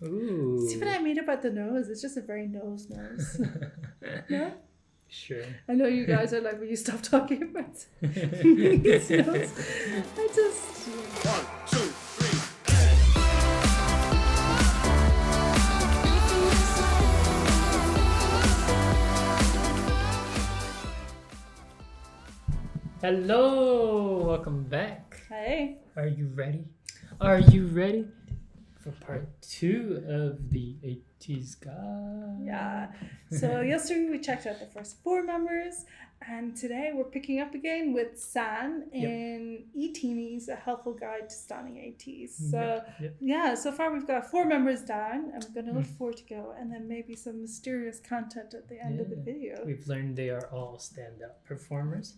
Ooh. See what I mean about the nose? It's just a very nose. No? Sure. I know you guys are like, will you stop talking about Mingi's nose? I just... 1, 2, 3. Hello, welcome back. Hey. Are you ready? Are you ready for part 2 of the Ateez guide? Yeah. So yesterday we checked out the first 4 members, and today we're picking up again with San in ETINI's A Helpful Guide to Stunning Ateez. So yeah, so far we've got 4 members down, and we've got another 4 to go, and then maybe some mysterious content at the end of the video. We've learned they are all standout performers.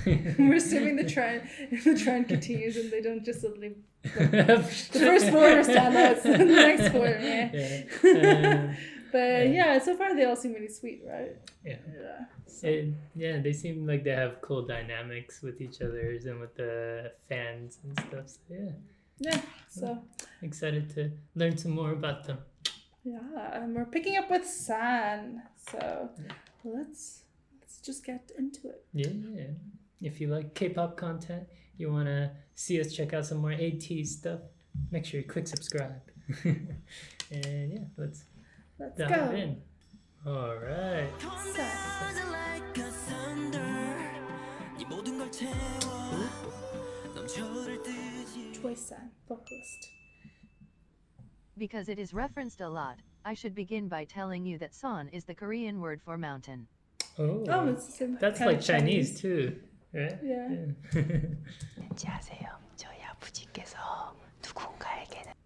We're assuming the trend continues and they don't just suddenly the first 4 are standouts and the next 4 but yeah, so far they all seem really sweet, right? They seem like they have cool dynamics with each other and with the fans and stuff, so excited to learn some more about them. And we're picking up with San, so let's just get into it. If you like K-pop content, you want to see us check out some more Ateez stuff, make sure you click subscribe. And let's dive in. All right. Choi-san, vocalist. Because it is referenced a lot, I should begin by telling you that Son is the Korean word for mountain. Oh, it's the same. That's like Chinese too, right?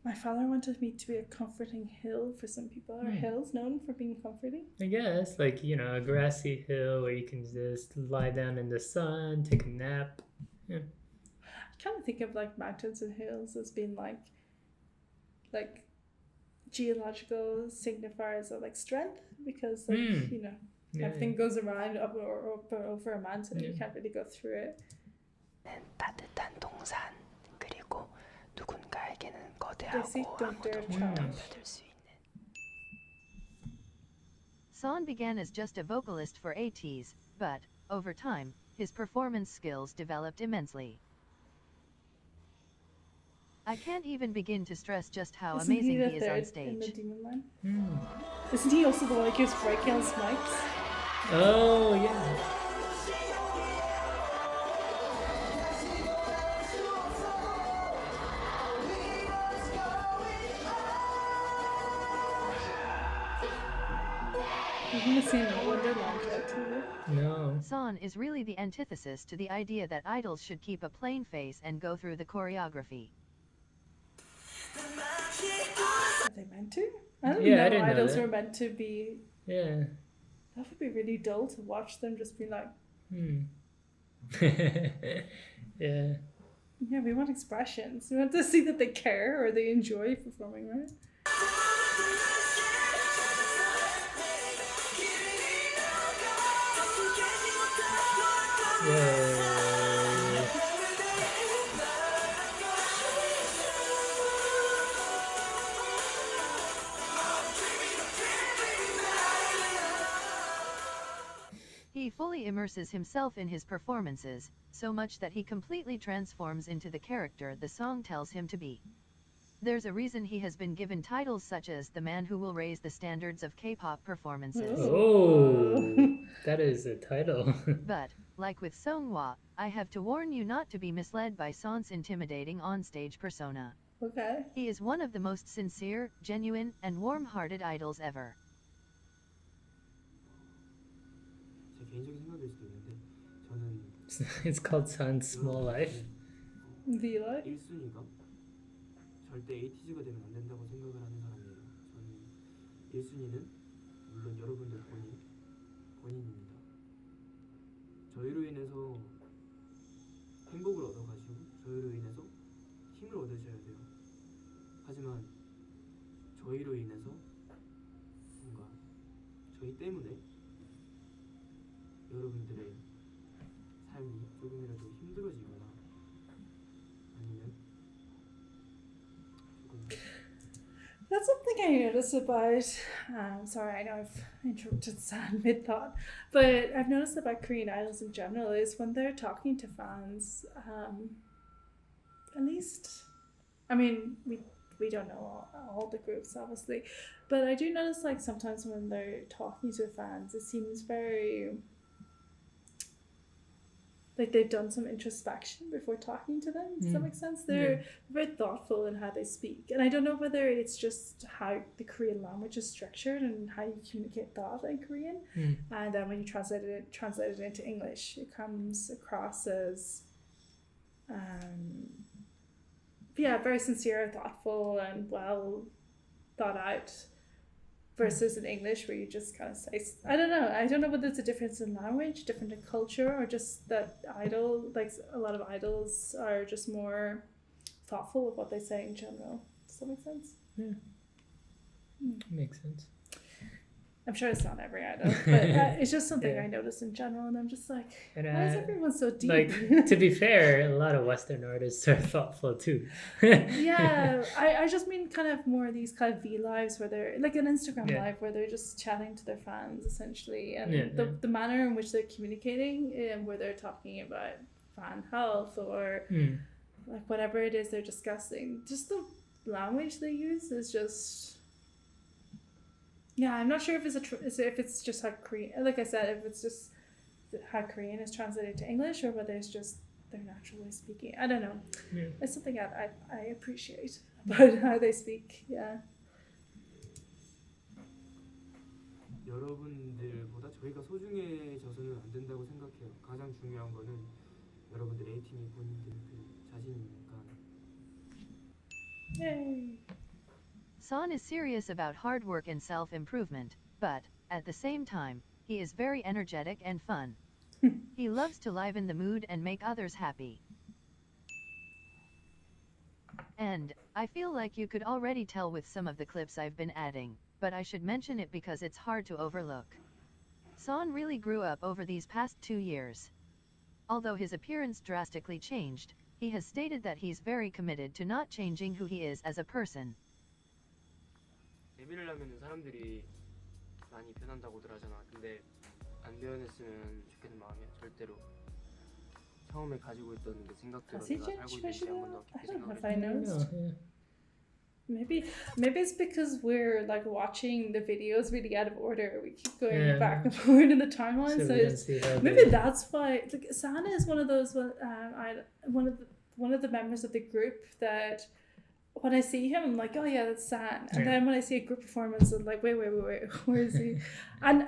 My father wanted me to be a comforting hill for some people. Are hills known for being comforting? I guess, like, a grassy hill where you can just lie down in the sun, take a nap. I kind of think of like mountains and hills as being like geological signifiers of like strength, because everything goes around up or over a mountain and you can't really go through it. 따뜻한 동산 그리고 누군가에게는 거대하고 아무도 못 넘어들 수 있는. Son began as just a vocalist for Ateez, but over time, his performance skills developed immensely. I can't even begin to stress just how amazing he is on stage. In the Demon Line? Isn't he also the one that gives breakdance mics? Oh, yeah. You've never seen Wonderland yet, have you? No. Son is really the antithesis to the idea that idols should keep a plain face and go through the choreography. Are they meant to? I don't know. Idols were meant to be. Yeah. That would be really dull to watch them just be like. Yeah. Yeah, we want expressions. We want to see that they care or they enjoy performing, right? He fully immerses himself in his performances, so much that he completely transforms into the character the song tells him to be. There's a reason he has been given titles such as the man who will raise the standards of K-pop performances. Oh, that is a title. But, like with Songhwa, I have to warn you not to be misled by Son's intimidating on-stage persona. Okay. He is one of the most sincere, genuine, and warm-hearted idols ever. It's called Sun's Small Life. The life? 1순위가 절대 에이티즈가 되면 안 된다고 생각을 하는 사람이에요. 저는 1순위는 물론 여러분들 본인입니다. 저희로 인해서 행복을 얻어가시고 저희로 인해서 힘을 얻으셔야 돼요. 하지만 저희로 인해서 뭔가 저희 때문에 여러분들의 삶이 조금이라도 힘들어지거나 아니면 조금 That's what something I noticed about, sorry, I know I've interrupted San mid thought, but I've noticed about Korean idols in general is when they're talking to fans, at least, I mean, we don't know all the groups obviously, but I do notice like sometimes when they're talking to fans, it seems very like they've done some introspection before talking to them. Does that make sense? They're very thoughtful in how they speak. And I don't know whether it's just how the Korean language is structured and how you communicate thought in Korean. And then when you translate it into English, it comes across as very sincere, thoughtful, and well thought out. Versus in English where you just kind of say, I don't know whether it's a difference in language, different in culture, or just that a lot of idols are just more thoughtful of what they say in general. Does that make sense? Yeah. Makes sense. I'm sure it's not every idol, but it's just something I noticed in general, and I'm just like, why is everyone so deep? Like, to be fair, a lot of Western artists are thoughtful too. Yeah, I just mean kind of more these kind of V lives where they're like an Instagram live where they're just chatting to their fans essentially, and the manner in which they're communicating, where they're talking about fan health or like whatever it is they're discussing, just the language they use is just. Yeah, I'm not sure if it's just how Korean, like I said, if it's just how Korean is translated to English or whether it's just their natural way of speaking. I don't know. Yeah. It's something I appreciate about how they speak. Yeah. 여러분들보다 저희가 소중해져서는 안 된다고 생각해요. 가장 중요한 거는 여러분들 에이티니 본인들 그 자신이니까. Yay. San is serious about hard work and self-improvement, but, at the same time, he is very energetic and fun. He loves to liven the mood and make others happy. And, I feel like you could already tell with some of the clips I've been adding, but I should mention it because it's hard to overlook. San really grew up over these past 2 years. Although his appearance drastically changed, he has stated that he's very committed to not changing who he is as a person. 데뷔를 하면은 사람들이 많이 변한다고들 하잖아. 근데 안 변했으면 좋겠는 마음이야. 절대로. 처음에 가지고 있던 그 생각대로 내가 살고 있는지 한 번도 깊게 생각을. Maybe it's because we're like watching the videos really out of order. We keep going back and forward in the timeline, so maybe that's why. Like Sana is one of those one of the members of the group that. When I see him, I'm like, oh yeah, that's San. And then when I see a group performance, I'm like, wait, where is he? And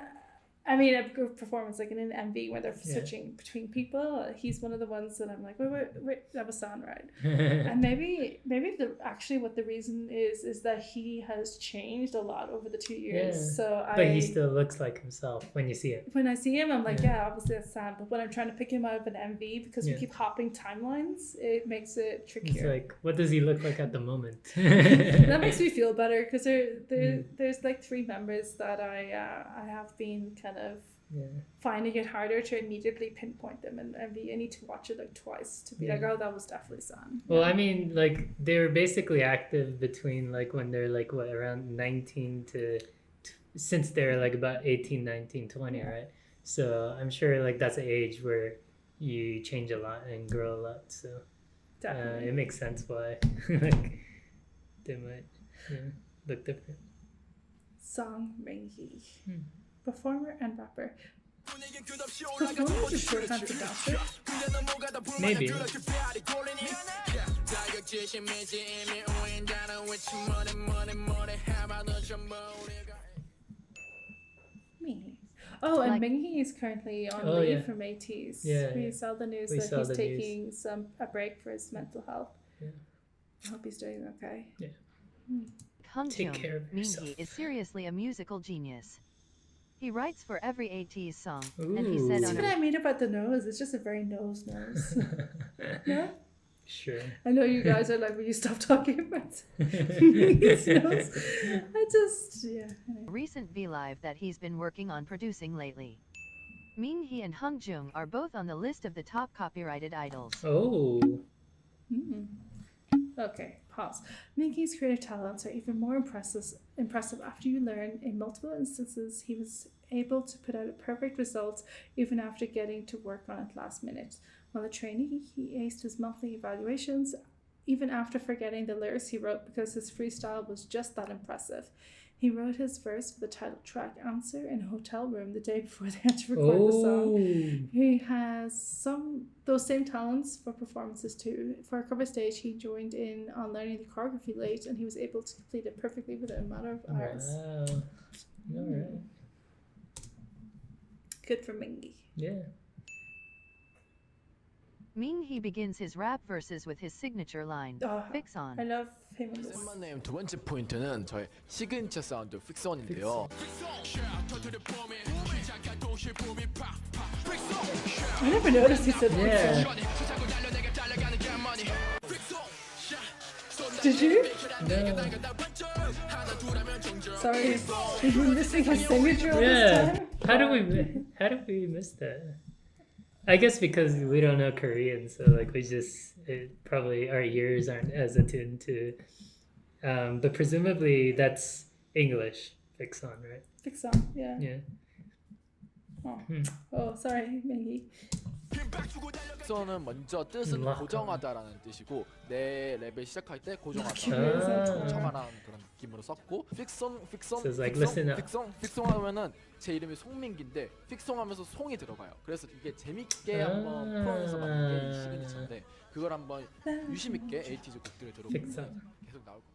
I mean, a group performance like in an MV where they're switching between people. He's one of the ones that I'm like, wait, that was San, right? And maybe what the reason is that he has changed a lot over the 2 years. Yeah. But he still looks like himself when you see it. When I see him, I'm like, obviously that's San. But when I'm trying to pick him out of an MV, because we keep hopping timelines, it makes it trickier. It's like, what does he look like at the moment? That makes me feel better because there's like 3 members that I have been kind of finding it harder to immediately pinpoint them, and I need to watch it like twice to be like, oh, that was definitely San. Well, I mean, like they're basically active between like when they're like around 19 to since they're like about 18, 19, 20, right? So I'm sure like that's an age where you change a lot and grow a lot. So it makes sense why like they might look different. Song Mingi. Performer and rapper. Performer just shorthand for dancer? Maybe. Me. Oh, and Mingi is currently on leave from Ateez. We saw the news that he's taking a break for his mental health. I hope he's doing okay. Take care of yourself. Mingi is seriously a musical genius. He writes for every Ateez song, and he said on what I mean about the nose, it's just a very nose. No? Sure. I know you guys are like, will you stop talking about his nose? A recent V-Live that he's been working on producing lately. Mingi and Jung are both on the list of the top copyrighted idols. Oh. Okay, Pause. Mingi's creative talents are even more impressive after you learn in multiple instances he was able to put out a perfect result even after getting to work on it last minute. While a trainee, he aced his monthly evaluations even after forgetting the lyrics he wrote because his freestyle was just that impressive. He wrote his verse for the title track Answer in a hotel room the day before they had to record the song. He has those same talents for performances too. For a cover stage, he joined in on learning the choreography late and he was able to complete it perfectly within a matter of hours. Wow. Alright. Good for Mingi. Yeah. Mingi begins his rap verses with his signature line, Fix On. I love him in this. 쌤만님 두 번째 포인트는 저의 시그니처 사운드 픽선인데요. I never noticed he said Yeah. Did you? No. Sorry, did we missing his signature all Yeah. this time? How do we miss that? I guess because we don't know Korean, so like probably our ears aren't as attuned to. But presumably that's English. Fix on, right? Fix on, yeah. Yeah. Oh, sorry, Mingi. 픽선은 먼저 뜻은 고정하다라는 뜻이고 내 랩을 시작할 때 고정하다, 촘촘하라는 그런 느낌으로 썼고 픽선 So it's like, listen up. 픽송하면은 제 이름이 송민기인데 픽송하면서 송이 들어가요. 그래서 이게 재밌게 한번 풀어내서 만든 게 이 시그니처인데 그걸 한번 유심 있게 에이티즈 곡들을 들어보면 계속 나올 거예요.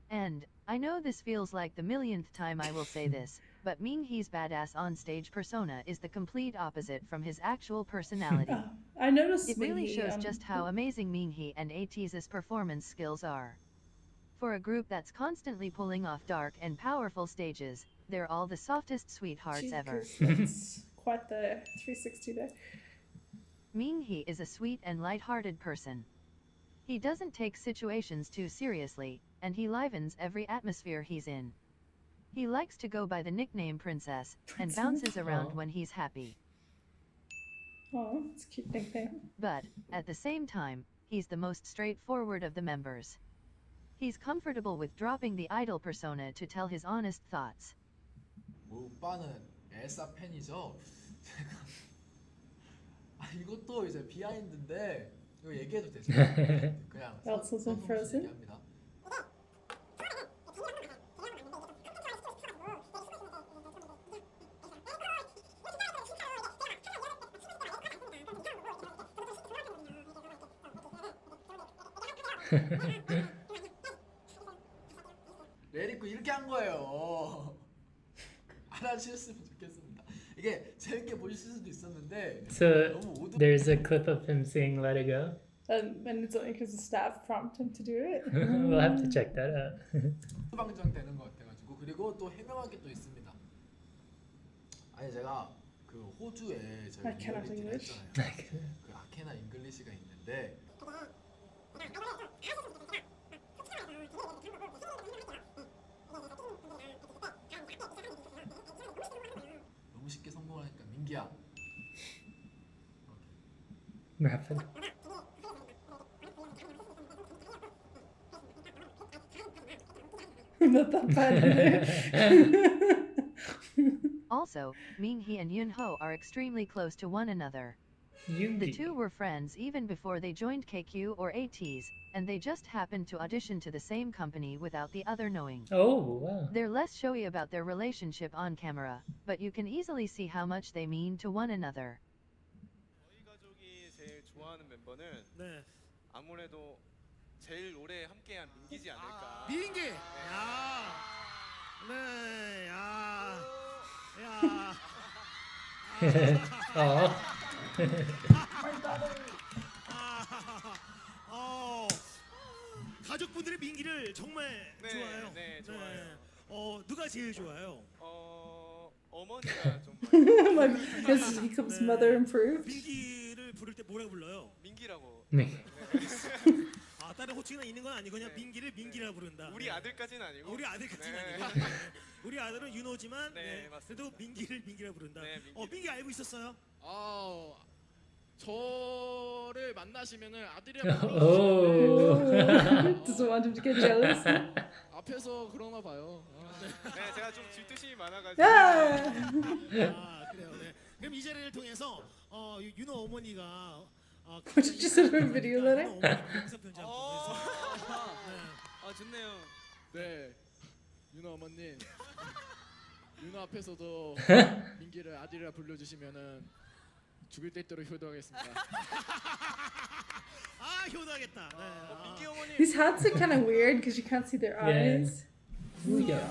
And I know this feels like the millionth time I will say this, but Mingi's badass on-stage persona is the complete opposite from his actual personality. I noticed It really Mingi, shows just how amazing Mingi and Ateez's performance skills are. For a group that's constantly pulling off dark and powerful stages, they're all the softest sweethearts ever. That's quite the 360 there. Mingi is a sweet and light-hearted person. He doesn't take situations too seriously, and he livens every atmosphere he's in. He likes to go by the nickname Princess, and bounces around when he's happy. Oh, it's a cute nickname. But, at the same time, he's the most straightforward of the members. He's comfortable with dropping the idol persona to tell his honest thoughts. 오빠는 엘사 팬이죠? 이것도 이제 비하인드인데 이거 얘기해도 되죠? 그냥 Elsa's on Frozen. 얘기합니다. 레리코 이렇게 한 거예요. 알아주셨으면 좋겠습니다. 이게 재밌게 보실 수도 있었는데 So 너무 오드. there's a clip of him saying "Let It Go." And it's only because the staff prompt him to do it. We'll have to check that out. 방정 되는 것 같아가지고 그리고 또 해명할 게 또 있습니다. 아니 제가 그 호주에 저희 I cannot 리얼리티를 English. 했잖아요. 그 아케나 잉글리시가 있는데 너무 쉽게 성공하니까 민기야. Rapid. Not that bad either. Also, Mingi and Yunho are extremely close to one another. The two were friends even before they joined KQ or Ateez, and they just happened to audition to the same company without the other knowing. Oh, wow. They're less showy about their relationship on camera, but you can easily see how much they mean to one another. 저희 가족이 제일 좋아하는 멤버는 네. 아무래도 제일 오래 함께한 민기지 않을까. 민기. 야. 네. 야. 야. 가족분들의 민기를 정말 네, 좋아해요. 네, 좋아해요. 누가 제일 좋아요? 어머니가 좀 Because Teacup's mother improved. 민기를 부를 때 뭐라고 불러요? 민기라고. 네. 다른 호칭이 있는 건 아니고 그냥 네. 민기를 민기라 부른다. 우리 아들까지는 아니고. 우리 아들까지는 네. 아니고. 우리 아들은 윤호지만 네, 맞습니다. 그래도 민기를 민기라 부른다. 네, 민기. 민기 알고 있었어요? 저를 만나시면은 아들이랑 Oh. 불러주시면은 Doesn't want him to get jealous. 앞에서 그러나 봐요. 네, 제가 좀 질투심이 많아가지고. Yeah. 아 그래요. 네. 그럼 이 자리를 통해서 윤호 어머니가 What did you say to her video letter? 윤호 어머니 영상 편지 한번 보내주세요. 아 좋네요. 네, 윤호 어머님, 윤호 앞에서도 민기를 아들이라 불러주시면은 죽을 때도록 효도하겠습니다. 아 효도하겠다. 네. 민기 어머니. These hats are kind of weird because you can't see their eyes. Booyah.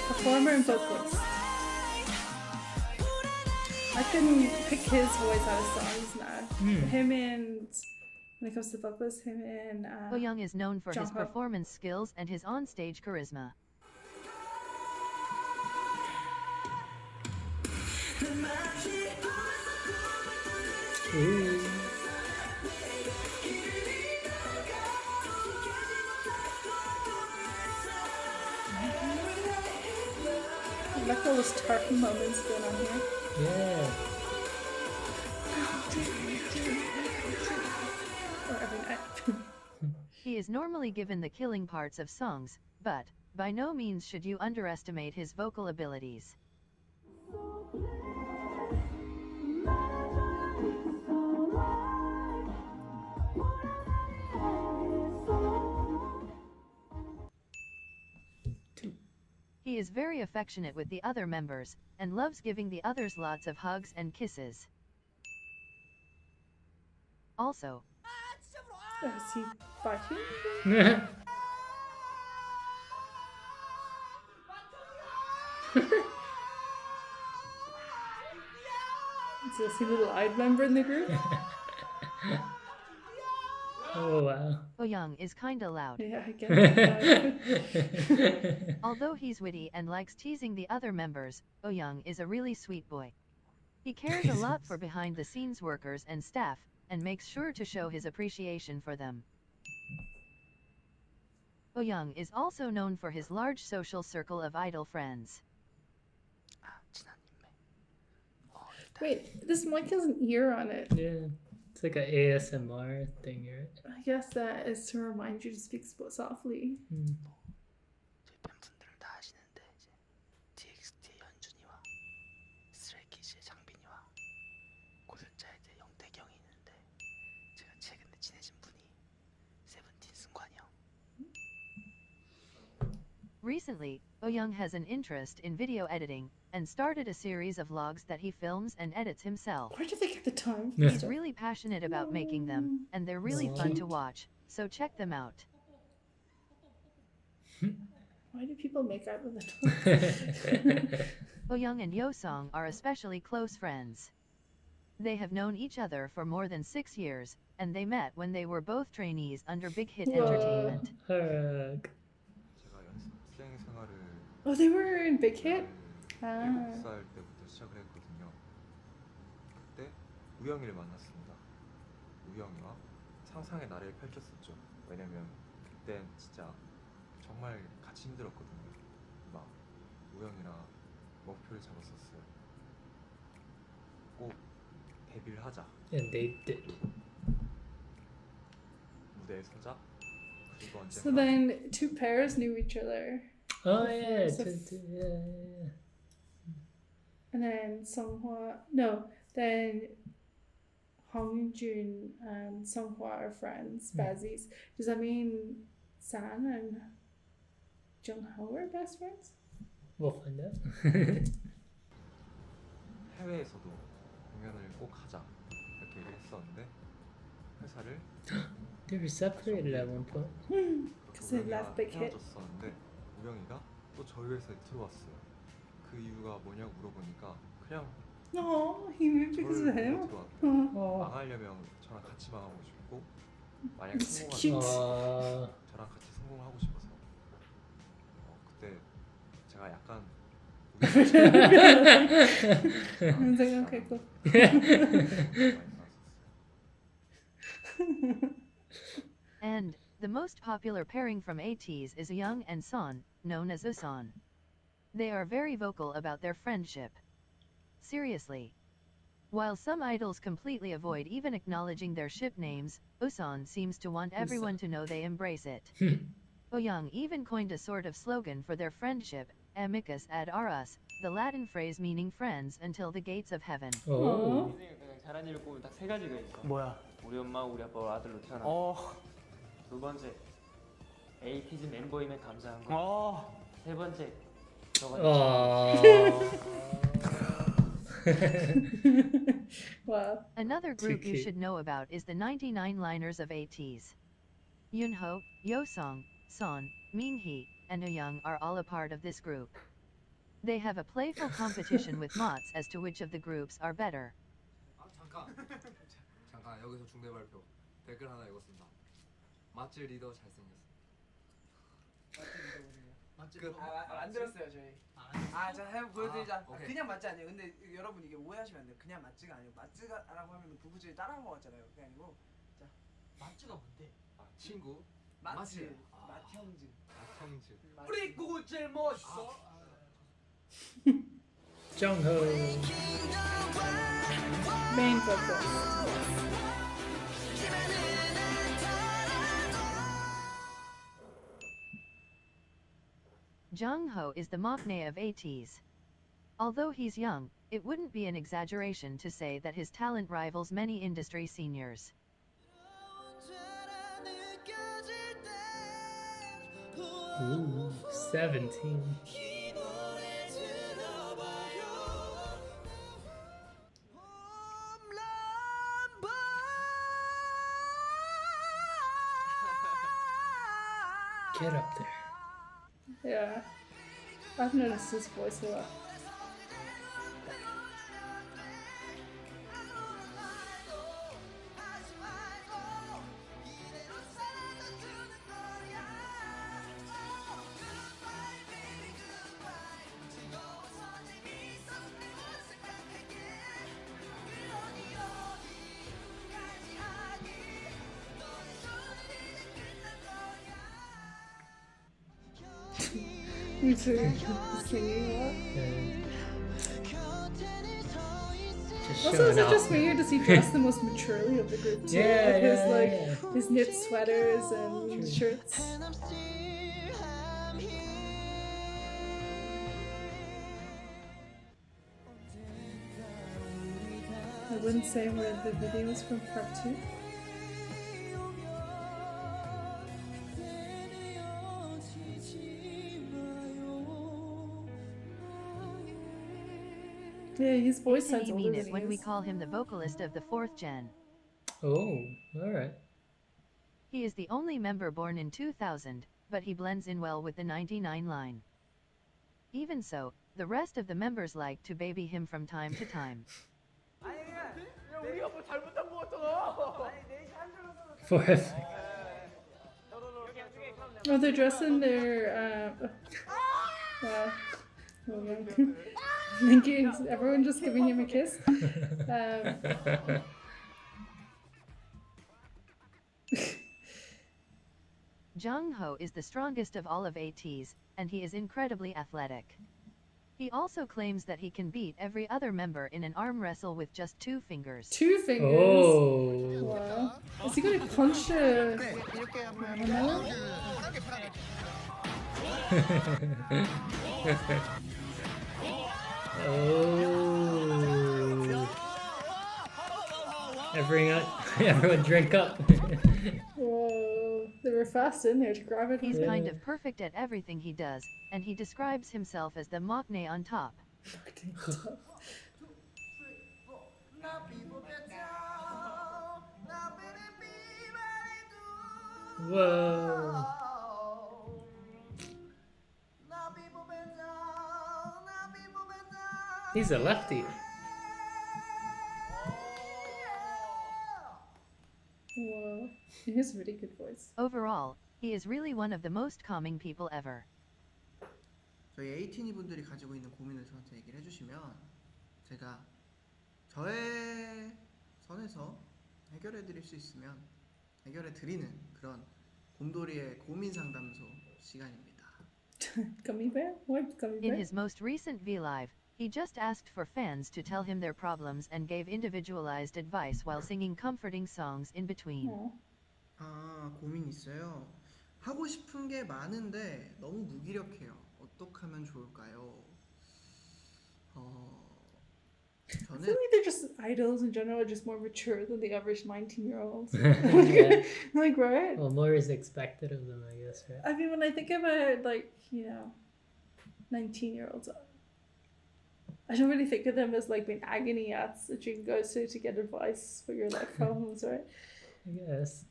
Performer and vocalist. I can pick his voice out of songs now. Him and when it comes to vocalists, him and Yeosang is known for his Jongho. performance skills and his on-stage charisma. Ooh. I like all those tartan moments going on here. Yeah. Or every night. He is normally given the killing parts of songs, but by no means should you underestimate his vocal abilities. He is very affectionate with the other members, and loves giving the others lots of hugs and kisses. Also, Is he fighting? Is this a little odd member in the group? Oh wow. Yeosang is kinda loud. Yeah, I get it. Although he's witty and likes teasing the other members, Yeosang is a really sweet boy. He cares a lot for behind-the-scenes workers and staff, and makes sure to show his appreciation for them. Yeosang is also known for his large social circle of idol friends. Wait, this mic has an ear on it. Yeah. It's like an ASMR thing, right? I guess that is to remind you to speak softly. 저희 팬분들은 다 아시는데 이제 TXT의 현준이와 스트레이키즈의 장빈이와 고슬자의 이제 영태경이 있는데 제가 최근에 친해진 분이 세븐틴 승관이 형. Recently, Yeosang has an interest in video editing, and started a series of vlogs that he films and edits himself. Where do they get the time? He's really passionate about making them, and they're really fun to watch, so check them out. Why do people make out with the Yeosang and Yeosang are especially close friends. They have known each other for more than 6 years, and they met when they were both trainees under Big Hit Entertainment. Hug. 제가 연습생 생활을 Oh, they were in Big Hit? 7살 때부터 시작을 했거든요. 그때 우영이를 만났습니다. 우영이와 상상의 나래를 펼쳤었죠. 왜냐면 그땐 진짜 정말 같이 힘들었거든요. 막 우영이랑 목표를 잡았었어요. 꼭 데뷔를 하자. And they did. 무대에 서자. 그리고 언젠가 So then two pairs knew each other. Oh yeah, So- yeah. And then Songhwa, no, then Hong Jun and Songhwa are friends, besties. Does that mean San and Jongho are best friends? We'll find out. 해외에서도 공연을 꼭 하자 이렇게 얘기했었는데 회사를 They were separated at one point. Because they left Big Hit. 헤어졌었는데 우영이가 또 저희 회사에 들어왔어요. 그 이유가 뭐냐고 물어보니까 그냥 No, he moved because of 저를 him. 보고 들어왔대요. Oh. 망하려면 저랑 같이 망하고 싶고 만약 It's 성공하면 cute. 저랑 같이 성공하고 싶어서 그때 제가 약간 I'm like, okay, cool. And the most popular pairing from Ateez is Yeosang and Son, known as Usan. They are very vocal about their friendship. Seriously. While some idols completely avoid even acknowledging their ship names, Yeosang seems to want everyone to know they embrace it. Yeosang even coined a sort of slogan for their friendship, amicus ad auras, the Latin phrase meaning friends until the gates of heaven. Oh. 그냥 잘한 일을 꼽으면 딱 세 가지가 있어. 뭐야? 우리 엄마, 우리 아빠 아들로 태어났고. 두 번째, 에이티즈 멤버임에 감사한 거. 세 번째, Wow. Another group you should know about is the 99liners of Ateez. Jongho, Yeosang, Son, Mingi, and Yeosang are all a part of this group. They have a playful competition with mots as to which of the groups are better. 잠깐 여기서 중대 발표. 댓글 하나 읽었습니다. 맛집 리더 잘생겼어. 안 들었어요 저희. 자 한번 보여드리자. 그냥 맛지 아니에요. 근데 여러분 이게 오해하시면 안 돼요. 그냥 맛지가 아니고 맛지가라고 하면 부부들이 따라한 것 같잖아요. 그게 아니고 자 맛지가 뭔데? 친구. 맛지. 맛형즈. 맛형즈. 우리 구구 제일 멋있어. Jongho. Main vocals. Jongho is the maknae of Ateez. Although he's young, it wouldn't be an exaggeration to say that his talent rivals many industry seniors. Ooh, 17. Get up there. Yeah. I've noticed his voice a lot. Me too. Singing a lot. Just Also, is showing it off. just me or does he dress the most maturely of the group too? Yeah, Like his yeah. his knit sweaters and shirts. I wouldn't say where the video is from part 2. Yeah, his voice sounds ETINI older mean than it he when we is. call him the vocalist of the 4th gen. Oh, alright. He is the only member born in 2000, but he blends in well with the 99 line. Even so, the rest of the members like to baby him from time to time. Fourth. Oh, they're dressed in their wow. Oh, yeah. Mingi, is everyone just giving him a kiss? Jongho is the strongest of all of Ateez, and he is incredibly athletic. He also claims that he can beat every other member in an arm wrestle with just 2 fingers. 2 fingers? Oh. Wow. Is he gonna punch a watermelon? Oh. Everyone drink up. Whoa. They were fast in there to grab it. He's kind of perfect at everything he does, and he describes himself as the maknae on top. Whoa. He's a lefty. Whoa. He has a really good voice. Overall, he is really one of the most calming people ever. 저희 에이티니 분들이 가지고 있는 고민을 저한테 얘기를 해주시면 제가 저의 선에서 해결해드릴 수 있으면 해결해드리는 그런 곰돌이의 고민 상담소 시간입니다. Gummy bear? What gummy bear? In his most recent V-Live, He just asked for fans to tell him their problems and gave individualized advice while singing comforting songs in between. 고민 있어요. 하고 싶은 게 많은데 너무 무기력해요. 어떻게 하면 좋을까요? I feel like they're just idols in general are just more mature than the average 19-year-olds. Yeah. Like, right? Well, more is expected of them, I guess, right? I mean, when I think about, like, 19-year-olds, I don't really think of them as, like, being agony aunts that you can go to get advice for your life problems, right? I guess.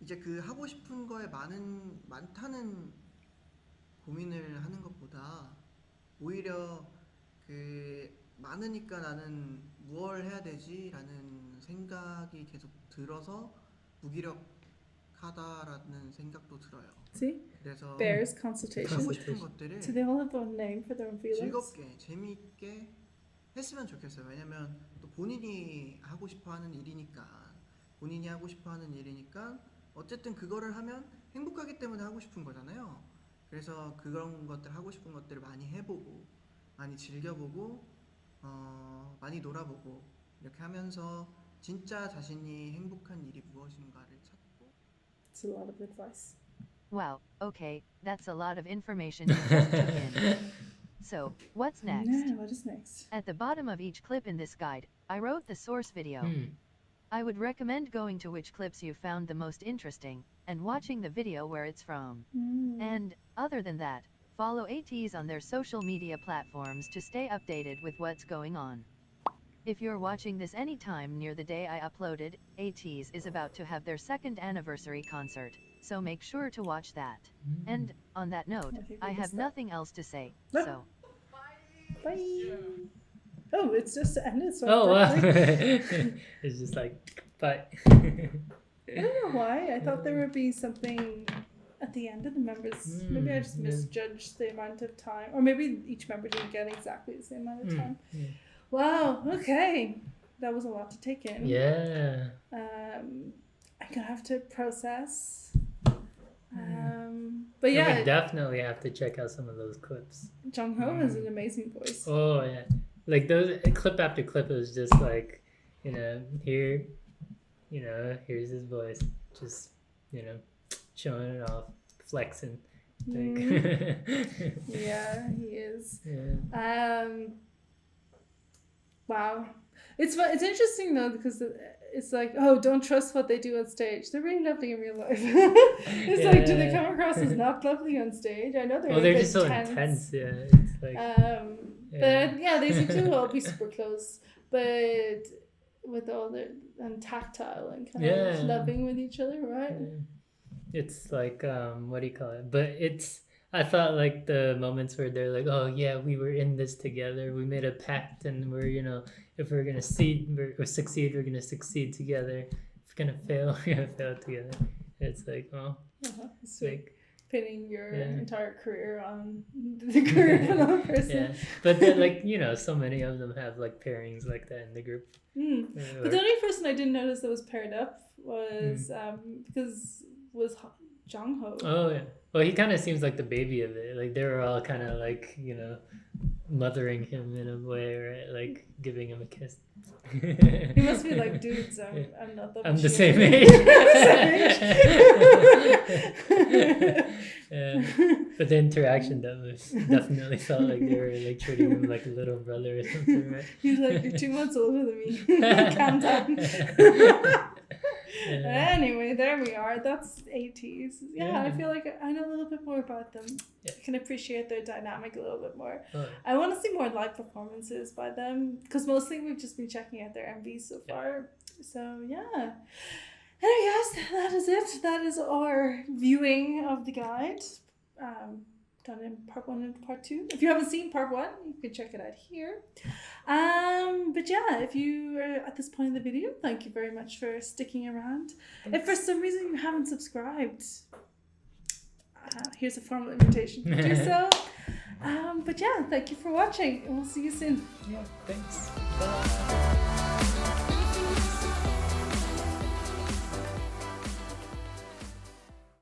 이제 그 하고 싶은 거에 많다는 고민을 하는 것보다 오히려 그 많으니까 나는 무얼 해야 되지라는 생각이 계속 들어서 무기력하다라는 생각도 들어요. See? 그래서 Bears consultation. 하고 싶은 것들을 So they all have a name for their own feelings. 즐겁게 재미있게 했으면 좋겠어요. 왜냐면 또 본인이 하고 싶어하는 일이니까 어쨌든 그거를 하면 행복하기 때문에 하고 싶은 거잖아요. 그래서 그런 것들 하고 싶은 것들을 많이 해보고 많이 즐겨보고 많이 놀아보고 이렇게 하면서 진짜 자신이 행복한 일이 무엇인가를 찾고. It's a lot of advice. Wow, okay, that's a lot of information you just took in. So, what's next? Yeah, what is next? At the bottom of each clip in this guide, I wrote the source video. I would recommend going to which clips you found the most interesting, and watching the video where it's from. And, other than that, follow Ateez on their social media platforms to stay updated with what's going on. If you're watching this anytime near the day I uploaded, Ateez is about to have their 2nd anniversary concert, so make sure to watch that. And, on that note, I have nothing else to say, so... Bye! Oh, it's just ended so wow. abruptly. It's just like, bye. I don't know why. I thought there would be something at the end of the members. Maybe I just misjudged the amount of time. Or maybe each member didn't get exactly the same amount of time. Wow, okay. That was a lot to take in. Yeah. I'm gonna have to process. But yeah. I would definitely have to check out some of those clips. Jongho has an amazing voice. Oh, yeah. Like those clip after clip, it was just like, here's his voice, just showing it off, flexing. Like. Yeah, he is. Yeah. Wow, it's interesting though because it's like, oh, don't trust what they do on stage. They're really lovely in real life. It's like, do they come across as not lovely on stage? I know they're. They're just so intense. Yeah, it's like. But yeah, they seem to all be super close, but with all their tactile and kind of loving with each other, right? It's like what do you call it? But I thought like the moments where they're like, oh yeah, we were in this together. We made a pact, and we're if we're gonna succeed, we're gonna succeed together. If we're gonna fail, we're gonna fail together. It's like, oh, it's like pinning your entire career on the career of another person. Yeah, but then like so many of them have like pairings like that in the group. But the only person I didn't notice that was paired up was was Jongho. Oh yeah. Well, he kind of seems like the baby of it. Like they were all kind of like mothering him in a way, right? Like giving him a kiss. He must be like, dudes, I'm not that. I'm the same age. But the interaction definitely felt like they were like treating him like a little brother or something, right? He's like, you're 2 months older than me. Calm down. Anyway, there we are. That's Ateez. Yeah, I feel like I know a little bit more about them. I can appreciate their dynamic a little bit more. I want to see more live performances by them because mostly we've just been checking out their MVs so far. So yeah. Anyway, guys, that is it. That is our viewing of the guide. Done in part 1 and part 2. If you haven't seen part 1, you can check it out here. But yeah, if you are at this point in the video, thank you very much for sticking around. Thanks. If for some reason you haven't subscribed, here's a formal invitation to do so. But yeah, thank you for watching, and we'll see you soon. Yeah, thanks. Bye.